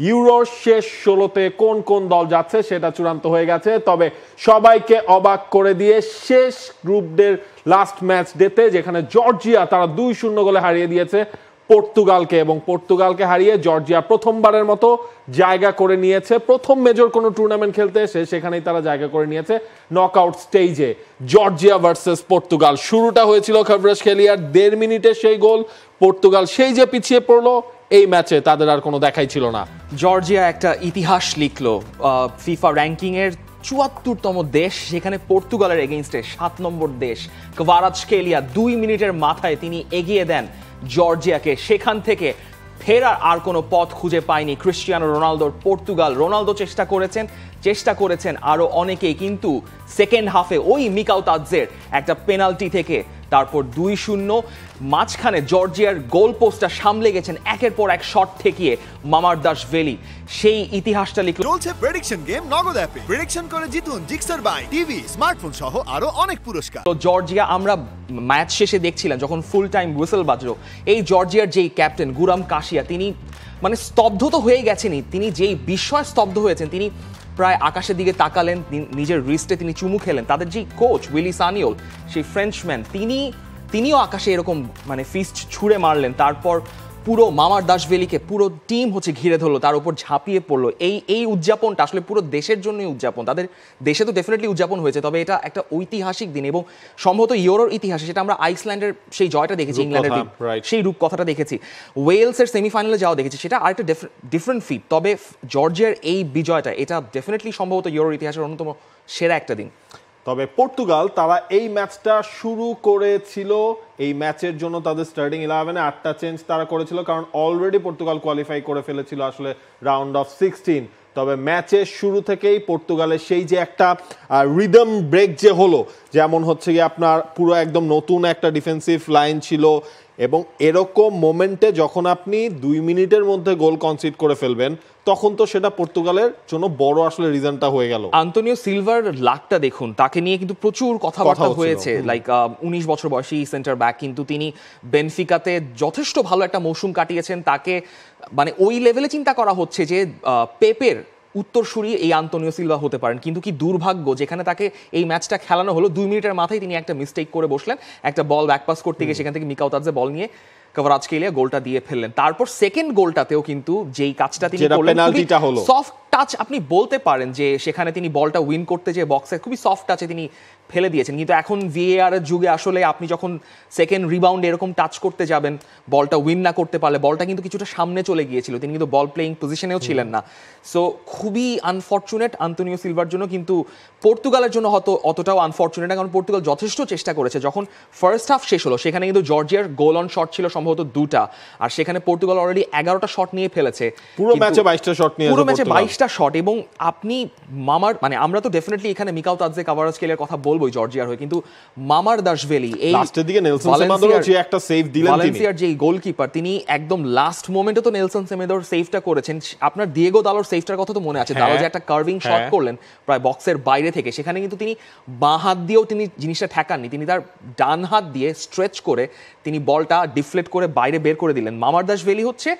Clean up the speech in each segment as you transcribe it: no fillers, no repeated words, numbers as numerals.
ইউরোর শেষ 16তে কোন কোন দল যাচ্ছে সেটা চূড়ান্ত হয়ে গেছে, তবে সবাইকে অবাক করে দিয়ে শেষ গ্রুপদের লাস্ট ম্যাচ ডেতে যেখানে জর্জিয়া তারা 2-0 গোলে হারিয়ে দিয়েছে পর্তুগালকে, এবং পর্তুগালকে হারিয়ে জর্জিয়া প্রথমবারের মতো জায়গা করে নিয়েছে, প্রথম মেজর কোনো টুর্নামেন্ট খেলতে এসে সেখানেই তারা জায়গা করে নিয়েছে নকআউট স্টেজে। জর্জিয়া ভার্সেস পর্তুগাল, শুরুটা হয়েছিল খাভরাজকেলিয়ার 1.5 মিনিটে সেই গোল, পর্তুগাল সেই যে পিছিয়ে পড়লো, এই ম্যাচে তাদের আর কোনো দেখাই ছিল না। জর্জিয়া একটা ইতিহাস লিখলো ফিফা র্যাঙ্কিং এর 74তম দেশ, সেখানে পর্তুগালের এগেইনস্টে 7 নম্বর দেশ কভারাজকেলিয়া 2 মিনিটের মাথায় তিনি এগিয়ে দেন জর্জিয়াকে। সেখান থেকে ফেরার আর কোনো পথ খুঁজে পায়নি ক্রিস্টিয়ানো রোনালদোর পর্তুগাল। রোনালদো চেষ্টা করেছেন আরও অনেকেই, কিন্তু সেকেন্ড হাফে ওই মিকাও তাদজের একটা পেনাল্টি থেকে তারপর 2-0 মাঝখানে জর্জিয়ার গোল পোস্টটা সামলে গেছেন একের পর এক শট ঠেকিয়ে মামারদাশভিলি, সেই ইতিহাসটা লিখল। চলছে প্রেডিকশন গেম নগদ অ্যাপে, প্রেডিকশন করে জিতুন জিক্সার বাই টিভি, স্মার্টফোন সহ আরো অনেক পুরস্কার। তো জর্জিয়া, আমরা ম্যাচ শেষে দেখছিলাম যখন ফুল টাইম হুইসেল বাজলো, এই জর্জিয়ার যেই ক্যাপ্টেন গুরাম কাশিয়া, তিনি মানে স্তব্ধ তো হয়ে গেছেনই, তিনি যেই বিস্ময় স্তব্ধ হয়েছেন, তিনি প্রায় আকাশের দিকে তাকালেন, নিজের রিস্টে তিনি চুমু খেলেন। তাদের যে কোচ উইলি সানিওল, সেই ফ্রেঞ্চম্যান, তিনিও আকাশে এরকম মানে ফিস্ট ছুঁড়ে মারলেন। তারপর পুরো মামারদাশভিলিকে পুরো টিম ঘিরে ধরলো, তার উপর ঝাঁপিয়ে পড়লো। এই উদযাপনটা আসলে পুরো দেশের জন্যই উদযাপন, তাদের দেশে তো ডেফিনেটলি উদযাপন হয়েছে, তবে এটা একটা ঐতিহাসিক দিন এবং সম্ভবত ইউরোর ইতিহাসে সেটা আমরা আইসল্যান্ডের সেই জয়টা দেখেছি, ইংল্যান্ডের সেই রূপকথাটা দেখেছি, ওয়েলসের সেমিফাইনালে যাওয়া দেখেছি, সেটা আরেকটা ডিফারেন্ট ফিট। তবে জর্জিয়ার এই বিজয়টা, এটা ডেফিনেটলি সম্ভবত ইউরোর ইতিহাসের অন্যতম সেরা একটা দিন। তবে পর্তুগাল তারা এই ম্যাচটা শুরু করেছিল, এই ম্যাচের জন্য তাদের স্টার্টিং 11-এ 8টা চেঞ্জ তারা করেছিল, কারণ অলরেডি পর্তুগাল কোয়ালিফাই করে ফেলেছিল আসলে রাউন্ড অফ 16। তবে ম্যাচের শুরু থেকেই পর্তুগালের সেই যে একটা রিদম ব্রেক যে হলো, যেমন হচ্ছে গিয়ে আপনার পুরো একদম নতুন একটা ডিফেন্সিভ লাইন ছিল, এবং এরকম মোমেন্টে যখন আপনি 2 মিনিটের মধ্যে গোল কনসিড করে ফেলবেন, তখন তো সেটা পর্তুগালের জন্য বড় আসলে রিজনটা হয়ে গেল। আন্তোনিও সিলভার লাকটা দেখুন, তাকে নিয়ে কিন্তু প্রচুর কথাবার্তা হয়েছে। লাইক 19 বছর বয়সী সেন্টার ব্যাক, কিন্তু তিনি বেনফিকাতে যথেষ্ট ভালো একটা মৌসুম কাটিয়েছেন। তাকে মানে ওই লেভেলে চিন্তা করা হচ্ছে যে পেপের উত্তরসূরি এই আন্তোনিও সিলভা হতে পারেন, কিন্তু কি দুর্ভাগ্য যেখানে তাকে এই ম্যাচটা খেলানো হলো 2 মিনিটের মাথায় তিনি একটা মিস্টেক করে বসলেন, একটা বল ব্যাকপাস করতে গিয়ে সেখান থেকে মিকাও তাদজে বল নিয়ে কভারাজকেলিয়া গোলটা দিয়ে ফেললেন। তারপর সেকেন্ড গোলটাতেও কিন্তু যেই কাজটা তিনি করলেন, সফট টাচ আপনি বলতে পারেন যে সেখানে তিনি বলটা উইন করতে যে বক্সে খুবই সফট টাচে তিনি ফেলে দিয়েছেন। কিন্তু এখন ভিএআর এর যুগে আসলে আপনি যখন সেকেন্ড রিবাউন্ডে এরকম টাচ করতে যাবেন, বলটা উইন না করতে পারলে, বলটা কিন্তু কিছুটা সামনে চলে গিয়েছিল, তিনি কিন্তু বল প্লেইং পজিশনেও ছিলেন না। সো খুবই আনফর্চুনেট আন্তোনিও সিলভার জন্য, কিন্তু পর্তুগালের জন্য হয়তো অতটাও আনফর্চুনেট না, কারণ পর্তুগাল যথেষ্ট চেষ্টা করেছে। যখন ফার্স্ট হাফ শেষ হলো সেখানে কিন্তু জর্জিয়ার গোল অন শট ছিল সম্ভবত 2টা, আর সেখানে পর্তুগাল অলরেডি 11টা শট নিয়ে ফেলেছে, পুরো ম্যাচে 22টা শট নিয়ে, পুরো ম্যাচে 22টা শট। এবং আপনি মানে আমরা তো ডেফিনেটলি এখানে মিকাও তাদজে কভারাজকেলিয়ার কথা বলবোই জর্জিয়ার হয়ে, কিন্তু মামারদাশভিলি এই লাস্টের দিকে নেলসন সেমেদোর যে একটা সেভ দিলেন, ভ্যালেন্সিয়ার যে গোলকিপার, তিনি একদম লাস্ট মোমেন্টে তো নেলসন সেমেদোর সেভটা করেছেন। আপনার দিয়েগো দালোর সেভটার কথা তো মনে আছে, দালো যে একটা কার্ভিং শট করলেন প্রায় বক্সের বাইরে থেকে, সেখানে কিন্তু তিনি বাঁ হাত দিয়েও তিনি জিনিসটা ঠেকাননি, তিনি তার ডান হাত দিয়ে স্ট্রেচ করে তিনি বলটা ডিফ্লেক্ট করে বাইরে বের করে দিলেন। মামারদাশভিলি হচ্ছে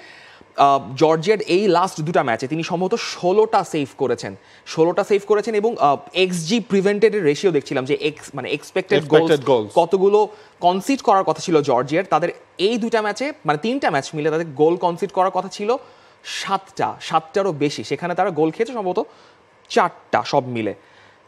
জর্জিয়ার এই লাস্ট 2টা ম্যাচে তিনি সম্ভবত 16টা সেভ করেছেন এবং এক্সজি প্রিভেন্টেড রেশিও দেখছিলাম যে মানে এক্সপেক্টেড গোলস কতগুলো কনসিড করার কথা ছিল জর্জিয়ার। তাদের এই 2টা ম্যাচে মানে 3টা ম্যাচ মিলে তাদের গোল কনসিড করার কথা ছিল 7টারও বেশি, সেখানে তারা গোল খেয়েছে সম্ভবত 4টা, সব মিলে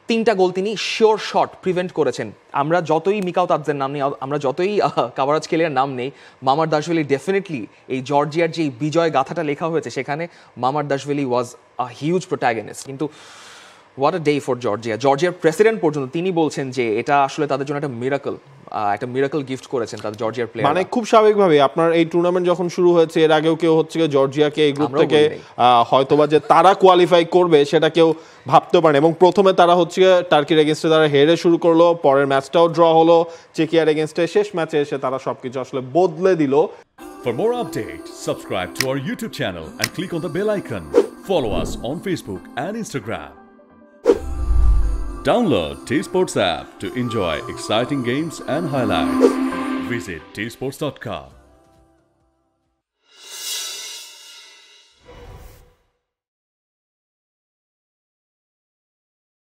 3টা গোল তিনি শিওর শট প্রিভেন্ট করেছেন। আমরা যতই মিকাও তাদজের নাম নেই, আমরা যতই কভারাজকেলিয়ার নাম নেই, মামারদাশভিলি ডেফিনেটলি এই জর্জিয়ার যে বিজয় গাথাটা লেখা হয়েছে সেখানে Mamardashvili was a huge protagonist. কিন্তু হোয়াট আ ডে ফর জর্জিয়ার প্রেসিডেন্ট পর্যন্ত তিনি বলছেন যে এটা আসলে তাদের জন্য একটা মিরাকল গিফট করেছেন তাদের জর্জিয়ার প্লেয়ার। মানে খুব স্বাভাবিকভাবে আপনার এই টুর্নামেন্ট যখন শুরু হয়েছে, এর আগেও কেউ হচ্ছে জর্জিয়াকে এই গ্রুপ থেকে হয়তোবা যে তারা কোয়ালিফাই করবে সেটা কেউ ভাবতে পারে, এবং প্রথমে তারা হচ্ছে টার্কির এগেনস্টে তারা হেরে শুরু করলো, পরের ম্যাচটাও ড্র হলো চেকিয়ার এগেনস্টে, শেষ ম্যাচে এসে তারা সবকিছু আসলে বদলে দিল। For more updates, subscribe to our YouTube channel and click on the bell icon. Follow us on Facebook and Instagram. Download T-Sports app to enjoy exciting games and highlights. Visit tsports.com.